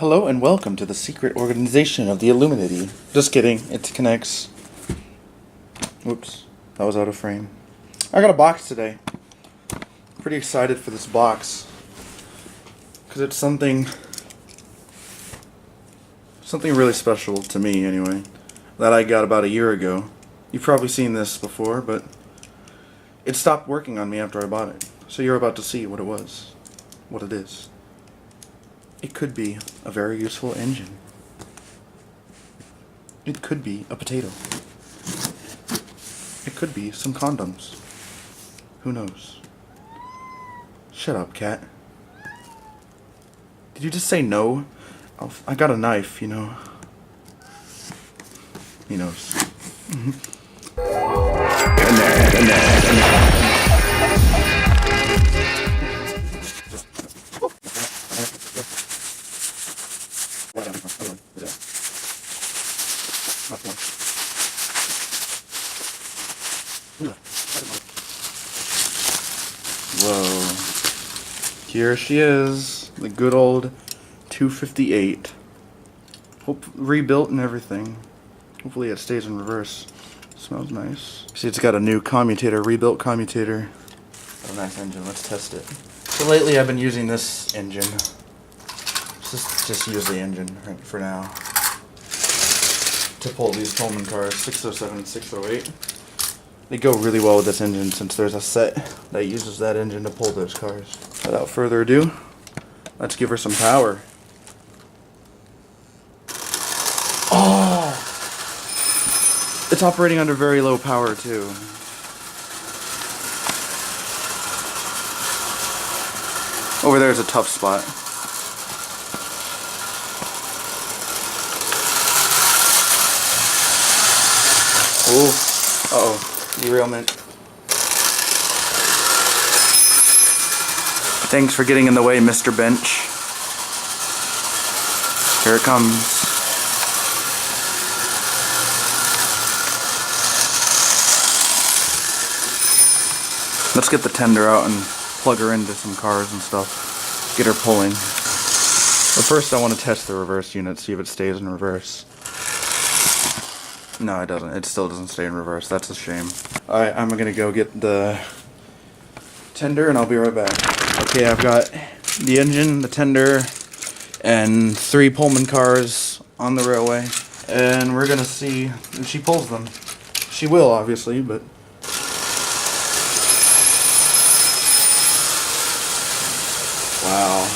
Hello and welcome to the secret organization of the Illuminati. Just kidding, it connects. Whoops, that was out of frame. I got a box today. Pretty excited for this box. Because it's something really special to me anyway. That I got about a year ago. You've probably seen this before, but it stopped working on me after I bought it. So you're about to see what it was. What it is. It could be a very useful engine. It could be a potato. It could be some condoms. Who knows? Shut up, cat. Did you just say no? I got a knife, you know. He knows. Whoa. Here she is, the good old 258. Rebuilt and everything. Hopefully it stays in reverse. Smells nice. See, it's got a new commutator, rebuilt commutator. Got a nice engine, let's test it. So lately I've been using this engine. Just use the engine right for now. To pull these Pullman cars, 607 and 608. They go really well with this engine since there's a set that uses that engine to pull those cars. Without further ado, let's give her some power. Oh! It's operating under very low power too. Over there is a tough spot. Ooh. Uh-oh. Derailment. Thanks for getting in the way, Mr. Bench. Here it comes. Let's get the tender out and plug her into some cars and stuff. Get her pulling. But first I want to test the reverse unit, see if it stays in reverse. No, it doesn't. It still doesn't stay in reverse. That's a shame. Alright, I'm gonna go get the tender and I'll be right back. Okay, I've got the engine, the tender, and 3 Pullman cars on the railway. And we're gonna see if she pulls them. She will, obviously, but... Wow.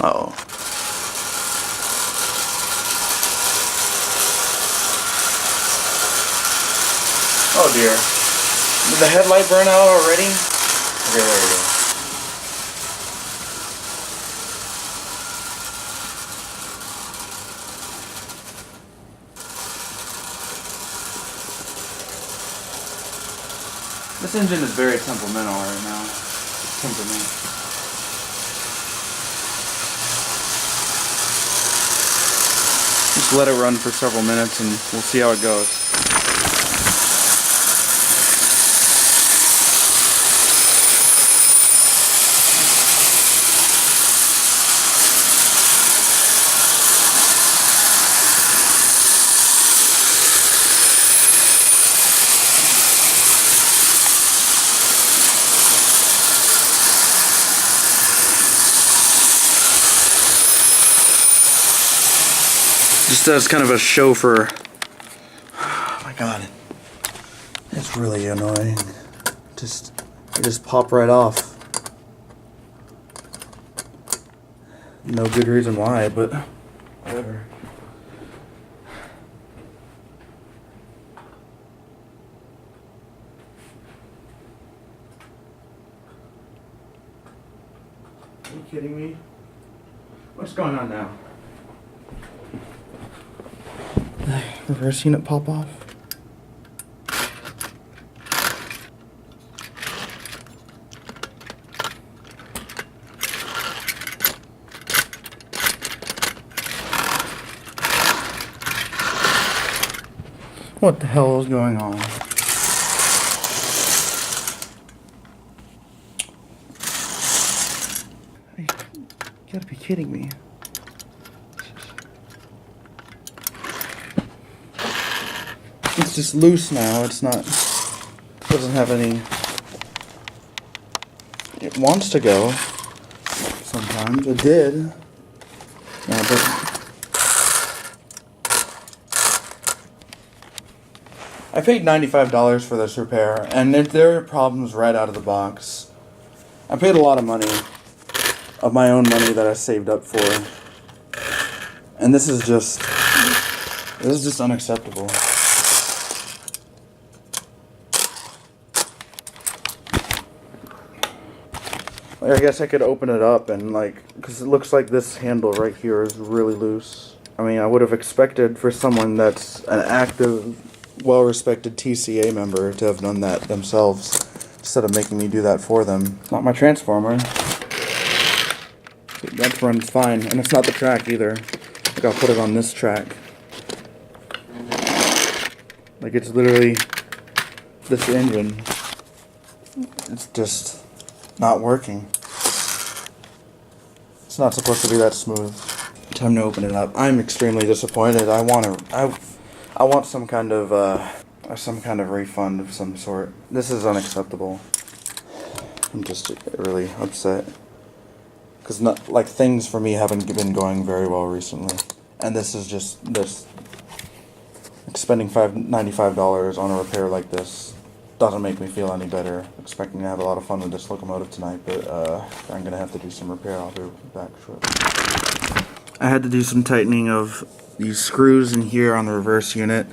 Uh-oh. Oh dear. Did the headlight burn out already? Okay, there we go. This engine is very temperamental right now. Temperament. Just let it run for several minutes and we'll see how it goes. Just as kind of a show for... Oh my god. It's really annoying. They just pop right off. No good reason why, but whatever. Are you kidding me? What's going on now? Reverse unit pop off. What the hell is going on? You gotta be kidding me. It's just loose now. It's not. Doesn't have any. It wants to go. Sometimes it did. Now it doesn't. I paid $95 for this repair, and there are problems right out of the box. I paid a lot of money, of my own money that I saved up for, and this is just unacceptable. I guess I could open it up and because it looks like this handle right here is really loose. I mean, I would have expected for someone that's an active, well-respected TCA member to have done that themselves instead of making me do that for them. It's not my transformer. That runs fine, and it's not the track either. Like, I'll put it on this track. Like, it's literally this engine. It's just not working. It's not supposed to be that smooth. Time to open it up. I'm extremely disappointed. I want some kind of refund of some sort. This is unacceptable. I'm just really upset because things for me haven't been going very well recently, and this is just this. Spending $95 on a repair like this doesn't make me feel any better. Expecting to have a lot of fun with this locomotive tonight, but I'm gonna have to do some repair. I'll be back shortly. I had to do some tightening of these screws in here on the reverse unit.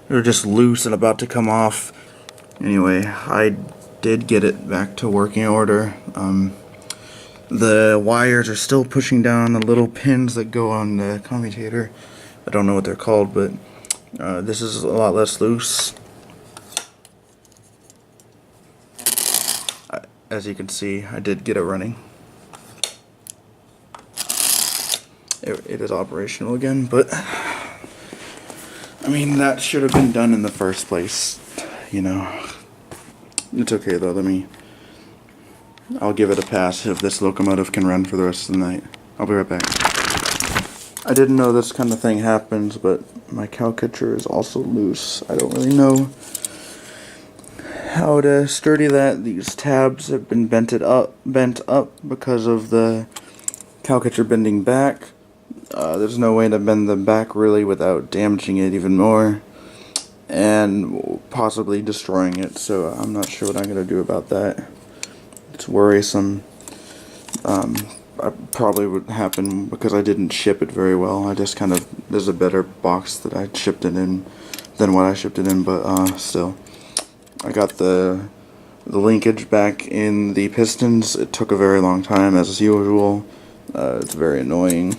They're just loose and about to come off. Anyway, I did get it back to working order. The wires are still pushing down the little pins that go on the commutator. I don't know what they're called, but this is a lot less loose. As you can see, I did get it running. It is operational again, but I mean, that should have been done in the first place, you know. It's okay though. I'll give it a pass if this locomotive can run for the rest of the night. I'll be right back. I didn't know this kind of thing happens, but my cow catcher is also loose. I don't really know how to sturdy that. These tabs have been bent up because of the cow catcher bending back. There's no way to bend them back really without damaging it even more and possibly destroying it, so I'm not sure what I'm going to do about that. It's worrisome. Probably would happen because I didn't ship it very well. I just there's a better box that I shipped it in than what I shipped it in, but still. I got the linkage back in the pistons. It took a very long time as usual. It's very annoying.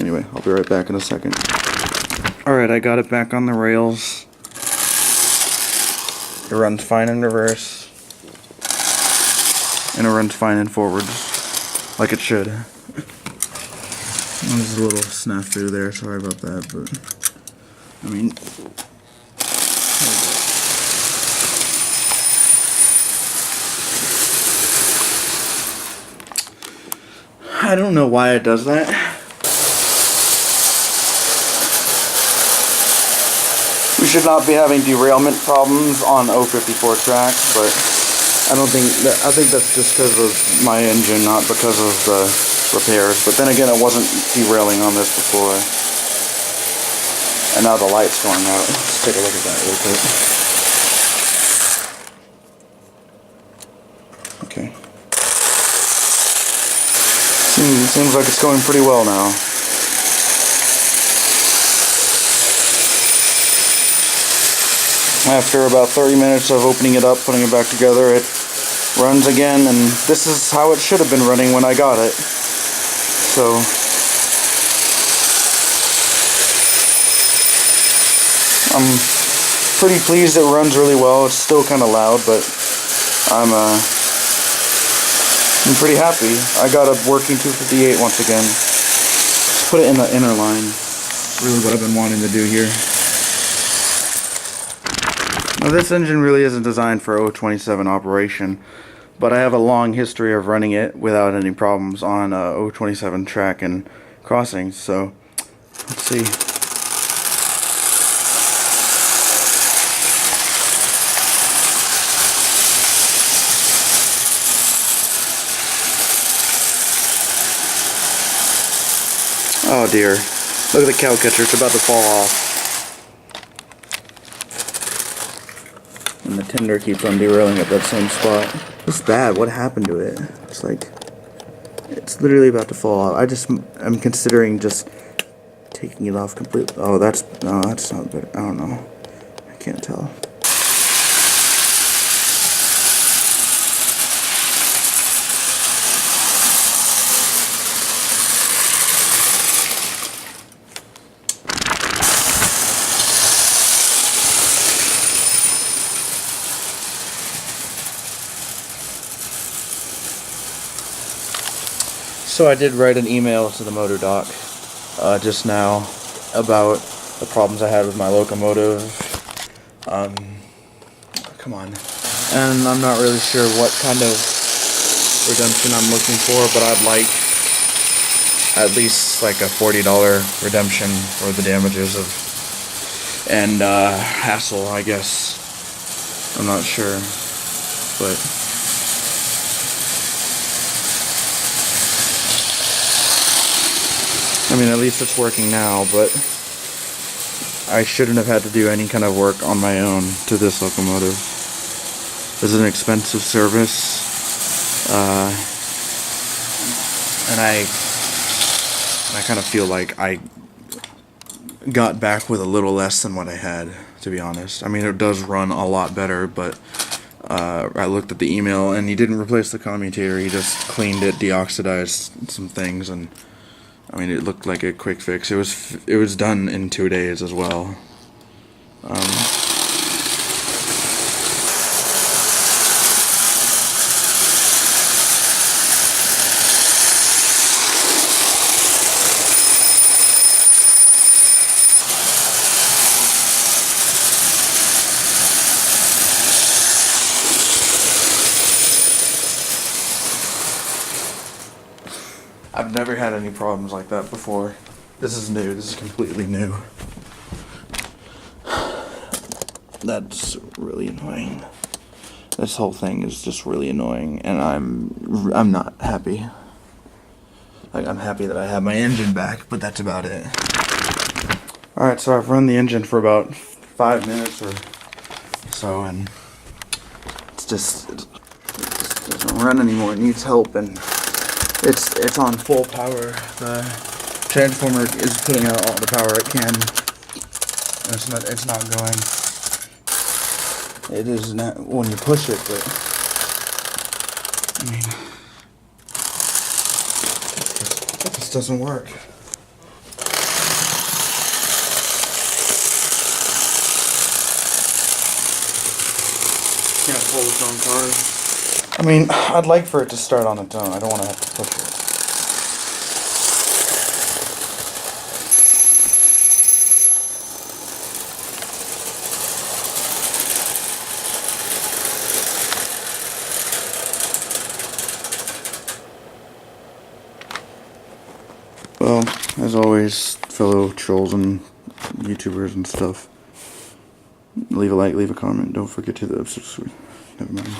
Anyway, I'll be right back in a second. Alright, I got it back on the rails. It runs fine in reverse. And it runs fine in forwards. Like it should. There's a little snafu there, sorry about that, but I mean, I don't know why it does that. We should not be having derailment problems on 054 track, but I think that's just because of my engine, not because of the repairs. But then again, it wasn't derailing on this before. And now the light's going out. Let's take a look at that real quick. Okay. Seems like it's going pretty well now. After about 30 minutes of opening it up, putting it back together, it runs again, and this is how it should have been running when I got it. So I'm pretty pleased it runs really well. It's still kind of loud, but I'm pretty happy. I got a working 258 once again. Just put it in the inner line. Really what I've been wanting to do here. Now this engine really isn't designed for 027 operation, but I have a long history of running it without any problems on 027 track and crossings, so let's see. Oh dear. Look at the cow catcher, it's about to fall off. And the tender keeps on derailing at that same spot. It's bad, what happened to it? It's like, it's literally about to fall off. I'm considering just taking it off completely. Oh, no, that's not good. I don't know. I can't tell. So I did write an email to the motor doc just now about the problems I had with my locomotive. Come on. And I'm not really sure what kind of redemption I'm looking for, but I'd like at least like a $40 redemption for the damages and hassle, I guess. I'm not sure, but I mean, at least it's working now, but I shouldn't have had to do any kind of work on my own to this locomotive. This is an expensive service, and I kind of feel like I got back with a little less than what I had, to be honest. I mean, it does run a lot better, but I looked at the email, and he didn't replace the commutator, he just cleaned it, deoxidized some things, and I mean, it looked like a quick fix. It was done in 2 days as well. I've never had any problems like that before. This is new. This is completely new. That's really annoying. This whole thing is just really annoying, and I'm not happy. Like, I'm happy that I have my engine back, but that's about it. Alright, so I've run the engine for about 5 minutes or so, and it doesn't run anymore. It needs help, and it's on full power. The transformer is putting out all the power it can. It's not going. It is not when you push it, but I mean, it just doesn't work. Can't pull its own cars. I mean, I'd like for it to start on its own. I don't want to have to push it. Well, as always, fellow trolls and YouTubers and stuff, leave a like, leave a comment. Don't forget to subscribe. Never mind.